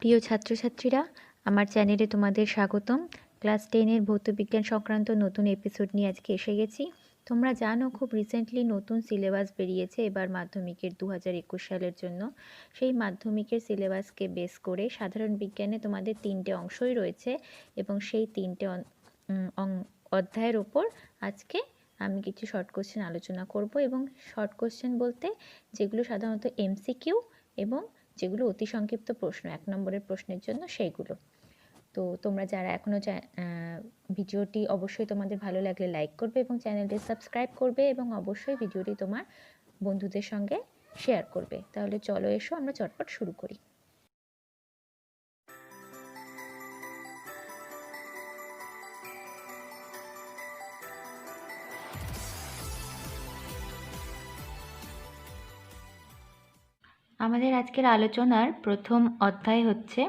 প্রিয় ছাত্রছাত্রীরা, আমার চ্যানেলে তোমাদের স্বাগতম। ক্লাস 10-এর ভৌতবিজ্ঞান সংক্রান্ত নতুন এপিসোড নিয়ে আজকে এসে গেছি। তোমরা জানো খুব রিসেন্টলি নতুন সিলেবাস বেরিয়েছে এবার মাধ্যমিকের 2021 সালের জন্য। সেই মাধ্যমিকের সিলেবাসকে বেস করে সাধারণ বিজ্ঞানে তোমাদের 3টে অংশই রয়েছে এবং সেই 3টে অধ্যায়ের ওপর আজকে আমি কিছু শর্ট কোশ্চেন আলোচনা করব। এবং শর্ট কোশ্চেন বলতে যেগুলো সাধারণত এমসিকিউ এবং যেগুলো অতি সংক্ষিপ্ত প্রশ্ন 1 নম্বরের প্রশ্নের জন্য সেইগুলো। তো তোমরা যারা এখনও ভিডিওটি অবশ্যই তোমাদের ভালো লাগলে লাইক করবে এবং চ্যানেলটি সাবস্ক্রাইব করবে এবং অবশ্যই ভিডিওটি তোমার বন্ধুদের সঙ্গে শেয়ার করবে। তাহলে চলো এসো আমরা চটপট শুরু করি। আমাদের আজকের আলোচনার প্রথম অধ্যায় হচ্ছে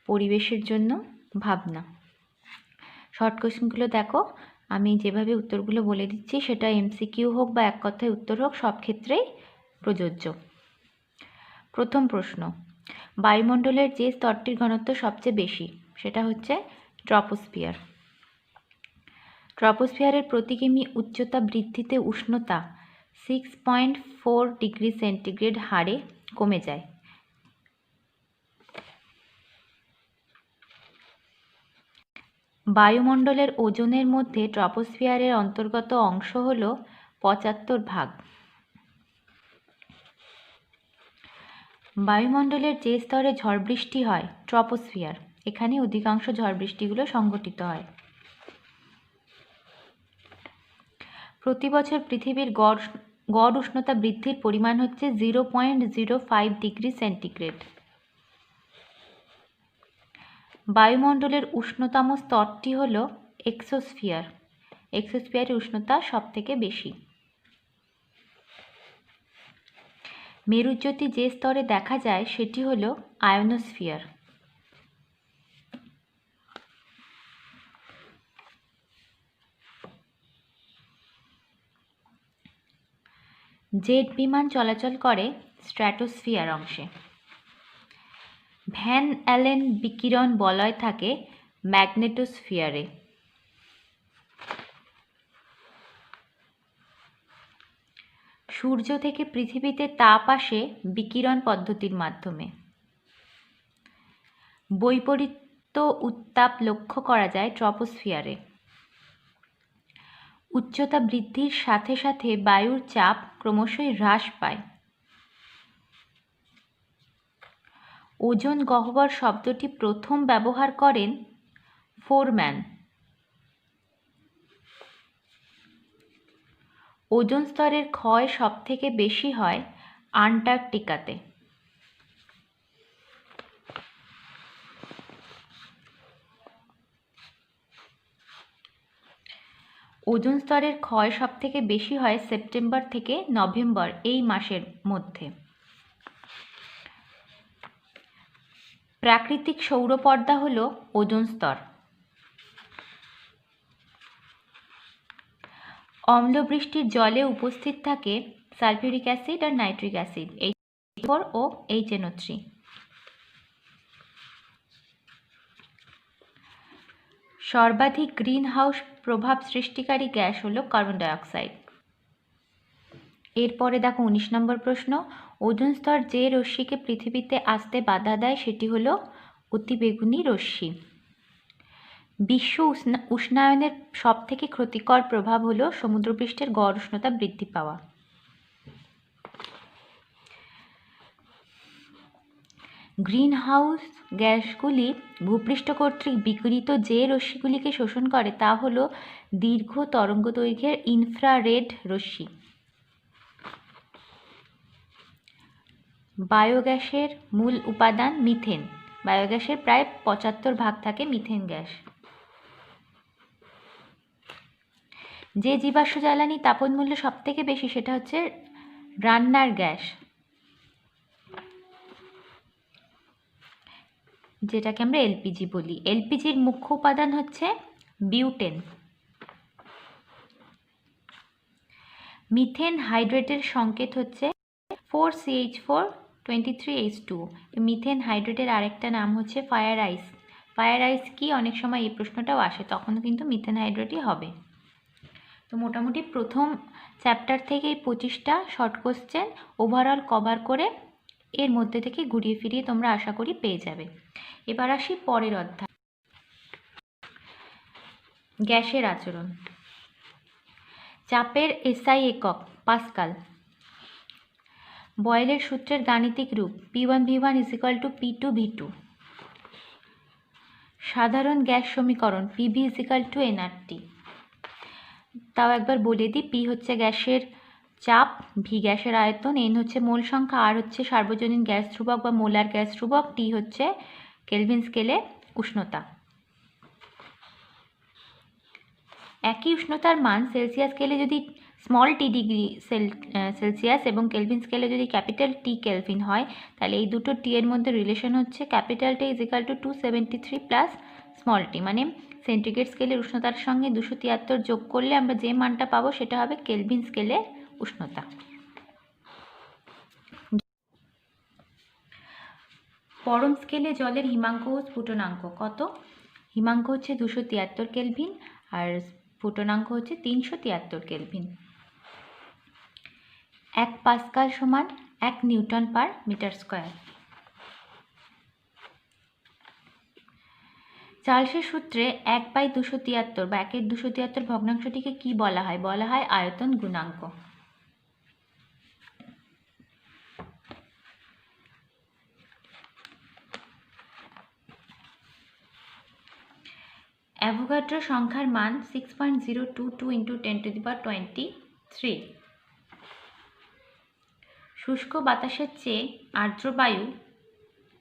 পরিবেশের জন্য ভাবনা। শর্ট কোশ্চেনগুলো দেখো, আমি যেভাবে উত্তরগুলো বলে দিচ্ছি সেটা এমসিকিউ হোক বা এক কথায় উত্তর হোক, সব ক্ষেত্রেই প্রযোজ্য। প্রথম প্রশ্ন, বায়ুমণ্ডলের যে স্তরটির ঘনত্ব সবচেয়ে বেশি সেটা হচ্ছে ট্রপোস্ফিয়ার। ট্রপোস্ফিয়ারের প্রতি কিমি উচ্চতা বৃদ্ধিতে উষ্ণতা 6.4 ডিগ্রি সেন্টিগ্রেড হারে কমে যায়। বায়ুমণ্ডলের ওজনের মধ্যে ট্রপোস্ফিয়ারের অন্তর্গত অংশ হল 75 ভাগ। বায়ুমণ্ডলের যে স্তরে ঝড় বৃষ্টি হয় ট্রপোস্ফিয়ার, এখানে অধিকাংশ ঝড় বৃষ্টিগুলো সংঘটিত হয়। প্রতি বছর পৃথিবীর গড় উষ্ণতা বৃদ্ধির পরিমাণ হচ্ছে 0.05 ডিগ্রি সেন্টিগ্রেড। বায়ুমণ্ডলের উষ্ণতম স্তরটি হল এক্সোস্ফিয়ার। এক্সোস্ফিয়ারের উষ্ণতা সব থেকে বেশি। মেরুজ্যোতি যে স্তরে দেখা যায় সেটি হল আয়নোস্ফিয়ার। জেট বিমান চলাচল করে স্ট্র্যাটোস্ফিয়ার অংশে। ভ্যান অ্যালেন বিকিরণ বলয় থাকে ম্যাগনেটোস্ফিয়ারে। সূর্য থেকে পৃথিবীতে তাপ আসে বিকিরণ পদ্ধতির মাধ্যমে। বৈপরীত্য উত্তাপ লক্ষ্য করা যায় ট্রপোস্ফিয়ারে। উচ্চতা বৃদ্ধির সাথে সাথে বায়ুর চাপ ক্রমশই হ্রাস পায়। ওজোন গহ্বর শব্দটি প্রথম ব্যবহার করেন ফোরম্যান। ওজোন স্তরের ক্ষয় সবথেকে বেশি হয় আন্টার্কটিকাতে। ওজোন স্তরের ক্ষয় সবথেকে বেশি হয় সেপ্টেম্বর থেকে নভেম্বর এই মাসের মধ্যে। প্রাকৃতিক সৌরপর্দা হল ওজোন স্তর। অম্লবৃষ্টির জলে উপস্থিত থাকে সালফিউরিক অ্যাসিড আর নাইট্রিক অ্যাসিড H4 ও HNO3। সর্বাধিক গ্রিন হাউস প্রভাব সৃষ্টিকারী গ্যাস হলো কার্বন ডাইঅক্সাইড। এরপরে দেখো 19 নম্বর প্রশ্ন, ওজোন স্তর যে রশ্মিকে পৃথিবীতে আসতে বাধা দেয় সেটি হলো অতিবেগুনি রশ্মি। বিশ্ব উষ্ণায়নের সবথেকে ক্ষতিকর প্রভাব হলো সমুদ্রপৃষ্ঠের গড় উষ্ণতা বৃদ্ধি পাওয়া। গ্রিন হাউস গ্যাসগুলি ভূপৃষ্ঠ কর্তৃক বিকিরিত যে রশ্মিগুলিকে শোষণ করে তা হল দীর্ঘ তরঙ্গদৈর্ঘ্যের ইনফ্রারেড রশ্মি। বায়োগ্যাসের মূল উপাদান মিথেন। বায়োগ্যাসের প্রায় 75 ভাগ থাকে মিথেন গ্যাস। যে জীবাশ্ম জ্বালানি তাপন মূল্য সবথেকে বেশি সেটা হচ্ছে রান্নার গ্যাস, যেটাকে আমরা এলপিজি বলি। এলপিজির মুখ্য উপাদান হচ্ছে বিউটেন। মিথেন হাইড্রেটের সংকেত হচ্ছে 4CH4 23H2O। মিথেন হাইড্রেটের আরেকটা নাম হচ্ছে ফায়ার আইস। ফায়ার আইস কি, অনেক সময় এই প্রশ্নটাও আসে, তখনও কিন্তু মিথেন হাইড্রেটই হবে। তো মোটামুটি প্রথম চ্যাপ্টার থেকে এই 25টা শর্ট কোশ্চেন ওভারঅল কভার করে এর মধ্যে থেকে ঘুরিয়ে ফিরিয়ে তোমরা আশা করি পেয়ে যাবে। এবার আসি পরের অধ্যায়, গ্যাসের আচরণ। চাপের এসআই একক পাস্কাল। বয়েলের সূত্রের গাণিতিক রূপ P1V1 = P2V2। সাধারণ গ্যাস সমীকরণ PV = nRT। তাও একবার বলে দিই, P হচ্ছে গ্যাসের চাপ, V গ্যাসের আয়তন, N হচ্ছে মোল সংখ্যা, R হচ্ছে সার্বজনীন গ্যাস ধ্রুবক বা মোলার গ্যাস ধ্রুবক, T হচ্ছে কেলভিন স্কেলে উষ্ণতা। একই উষ্ণতার মান সেলসিয়াস স্কেলে যদি স্মল টি ডিগ্রি সেলসিয়াস এবং কেলভিন স্কেলে যদি ক্যাপিটাল টি কেলভিন হয়, তাহলে এই দুটো টি এর মধ্যে রিলেশন হচ্ছে capital T = 273 plus small tea, মানে সেন্টিগ্রেড স্কেলের উষ্ণতার সঙ্গে 273 যোগ করলে আমরা যে মানটা পাবো সেটা হবে কেলভিন স্কেলের উষ্ণতা। পরম স্কেলে জলের হিমাঙ্ক ও স্ফুটনাঙ্ক কত? হিমাঙ্ক হচ্ছে 273 কেলভিন আর স্ফুটনাঙ্ক হচ্ছে 373 কেলভিন। 1 পাস্কাল সমান 1 নিউটন পার মিটার স্কয়ার। চার্লসের সূত্রে 1/273 বা 1 এর 273 ভগ্নাংশটিকে কি বলা হয়? বলা হয় আয়তন গুণাঙ্ক। অ্যাভোগাড্রো সংখ্যার মান 6.022 × 10⁻23। শুষ্ক বাতাসের চেয়ে আর্দ্র বায়ু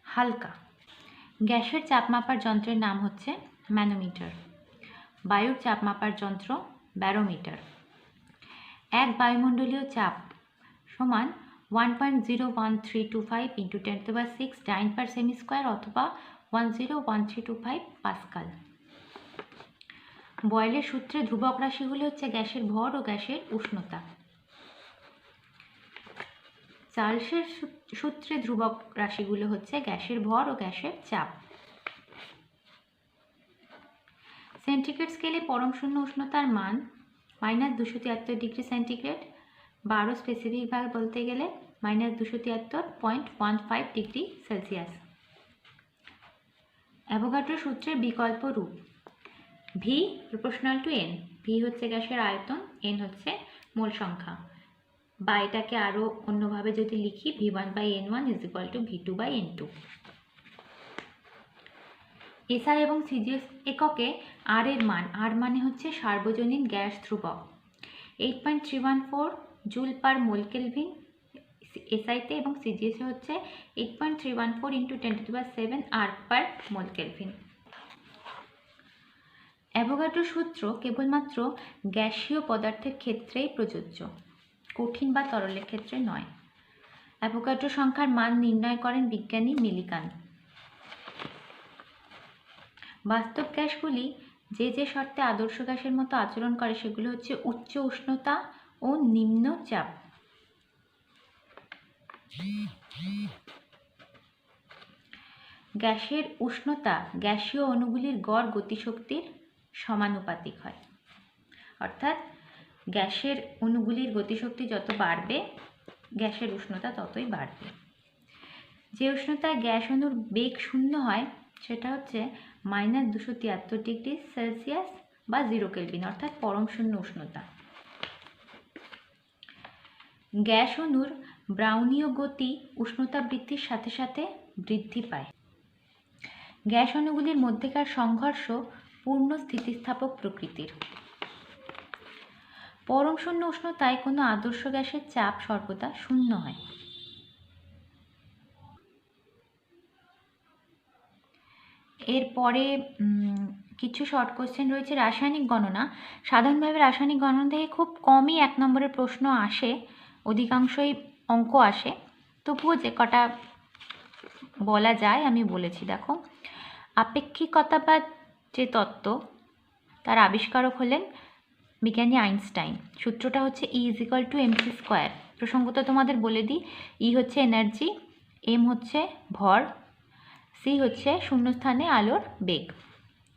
হালকা। গ্যাসের চাপ মাপার যন্ত্রের নাম হচ্ছে ম্যানোমিটার। বায়ুর চাপ মাপার যন্ত্র ব্যারোমিটার। এক বায়ুমণ্ডলীয় চাপ সমান 1.01325 × 10⁻6 Dyn/semi² অথবা 101325 পাস্কাল। বয়েলের সূত্রে ধ্রুবক রাশিগুলি হচ্ছে গ্যাসের ভর ও গ্যাসের উষ্ণতা। চার্লসের সূত্রে ধ্রুবক রাশিগুলো হচ্ছে গ্যাসের ভর ও গ্যাসের চাপ। সেন্টিগ্রেড স্কেলে পরম শূন্য উষ্ণতার মান -273 ডিগ্রি সেন্টিগ্রেড, বা আরও স্পেসিফিকভাবে বলতে গেলে -273.15 ডিগ্রি সেলসিয়াস। অ্যাভোগাড্রো সূত্রের বিকল্প রূপ V = N। V হচ্ছে গ্যাসের আয়তন, N হচ্ছে মোল সংখ্যা, বা এটাকে আরও অন্যভাবে যদি লিখি V1/N1 = V2/N2। এসআই এবং সিজিএস এককে আর এর মান, আর মানে হচ্ছে সার্বজনীন গ্যাস ধ্রুবক, 8.314 জুল পার মোল কেলভিন এসআইতে, এবং সিজিএসে হচ্ছে 8.314 × 10⁻7 আর পার মোল কেলভিন। অ্যাভোগাড্রো সূত্র কেবলমাত্র গ্যাসীয় পদার্থের ক্ষেত্রেই প্রযোজ্য, কঠিন বা তরলের ক্ষেত্রে নয়। অ্যাভোগাড্রো সংখ্যার মান নির্ণয় করেন বিজ্ঞানী মিলিকান। বাস্তব গ্যাসগুলি যে যে শর্তে আদর্শ গ্যাসের মতো আচরণ করে সেগুলো হচ্ছে উচ্চ উষ্ণতা ও নিম্ন চাপ। গ্যাসের উষ্ণতা গ্যাসীয় অণুগুলির গড় গতিশক্তির সমানুপাতিক হয়, অর্থাৎ গ্যাসের অণুগুলির গতিশক্তি যত বাড়বে গ্যাসের উষ্ণতা ততই বাড়বে। যে উষ্ণতায় গ্যাস অণুর বেগ শূন্য হয় সেটা হচ্ছে -273 ডিগ্রি সেলসিয়াস বা 0 কেলভিন, অর্থাৎ পরম শূন্য উষ্ণতা। গ্যাস অণুর ব্রাউনীয় গতি উষ্ণতা বৃদ্ধির সাথে সাথে বৃদ্ধি পায়। গ্যাস অণুগুলির মধ্যেকার সংঘর্ষ পূর্ণ স্থিতিস্থাপক প্রকৃতির। পরম শূন্য উষ্ণতায় কোনো আদর্শ গ্যাসের চাপ সর্বদা শূন্য হয়। এরপরে কিছু শর্ট কোশ্চেন রয়েছে। রাসায়নিক গণনা। সাধারণভাবে রাসায়নিক গণনা থেকে খুব কমই 1 নম্বরের প্রশ্ন আসে, অধিকাংশই অঙ্ক আসে, তবুও যে কটা বলা যায় আমি বলেছি। দেখো, আপেক্ষিকতাবাদ যে তত্ত্ব তার আবিষ্কারক হলেন বিজ্ঞানী আইনস্টাইন। সূত্রটা হচ্ছে E = mc²। প্রসঙ্গত তোমাদের বলে দিই, E হচ্ছে এনার্জি, এম হচ্ছে ভর, সি হচ্ছে শূন্যস্থানে আলোর বেগ,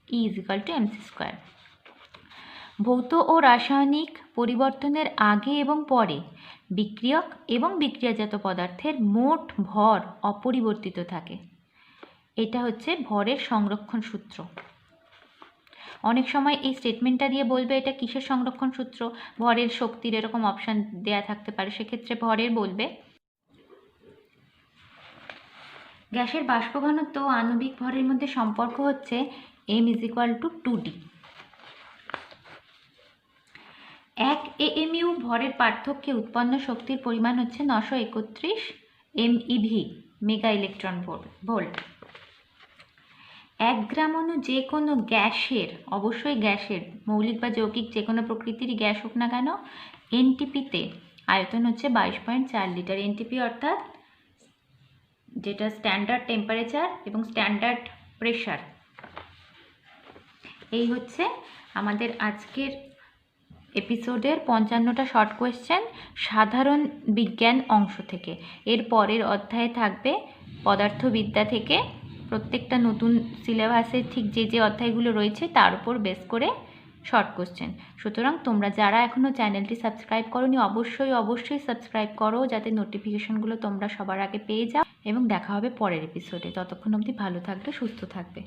ই ইজিক্যাল টু এমসি স্কোয়ার। ভৌত ও রাসায়নিক পরিবর্তনের আগে এবং পরে বিক্রিয়ক এবং বিক্রিয়াজাত পদার্থের মোট ভর অপরিবর্তিত থাকে। এটা হচ্ছে ভরের সংরক্ষণ সূত্র। অনেক সময় এই স্টেটমেন্টটা দিয়ে বলবে এটা কিসের সংরক্ষণ সূত্র, ভরের শক্তির এরকম অপশান দেয়া থাকতে পারে, সেক্ষেত্রে ভরের বলবে। গ্যাসের বাষ্প ঘনত্ব ও আণবিক ভরের মধ্যে সম্পর্ক হচ্ছে m = 2D। 1 AMU ভরের পার্থক্যে উৎপন্ন শক্তির পরিমাণ হচ্ছে 931 MeV, মেগা ইলেকট্রন ভোল্ট। 1 গ্রাম অণু যে কোনো গ্যাসের, অবশ্যই গ্যাসের, মৌলিক বা যৌগিক যে কোনো প্রকৃতিরই গ্যাস হোক না কেন, এনটিপিতে আয়তন হচ্ছে 22.4 লিটার। এনটিপি অর্থাৎ যেটা স্ট্যান্ডার্ড টেম্পারেচার এবং স্ট্যান্ডার্ড প্রেশার। এই হচ্ছে আমাদের আজকের এপিসোডের 55টা শর্ট কোয়েশ্চেন সাধারণ বিজ্ঞান অংশ থেকে। এর পরের অধ্যায়ে থাকবে পদার্থবিদ্যা থেকে প্রত্যেকটা নতুন সিলেবাসে ঠিক যে যে অধ্যায়গুলো রয়েছে তার উপর বেস করে শর্ট কোয়েশ্চেন। সুতরাং তোমরা যারা এখনও চ্যানেলটি সাবস্ক্রাইব করোনি অবশ্যই সাবস্ক্রাইব করো, যাতে নোটিফিকেশনগুলো তোমরা সবার আগে পেয়ে যাও। এবং দেখা হবে পরের এপিসোডে। ততক্ষণ অবধি ভালো থাকবে, সুস্থ থাকবে।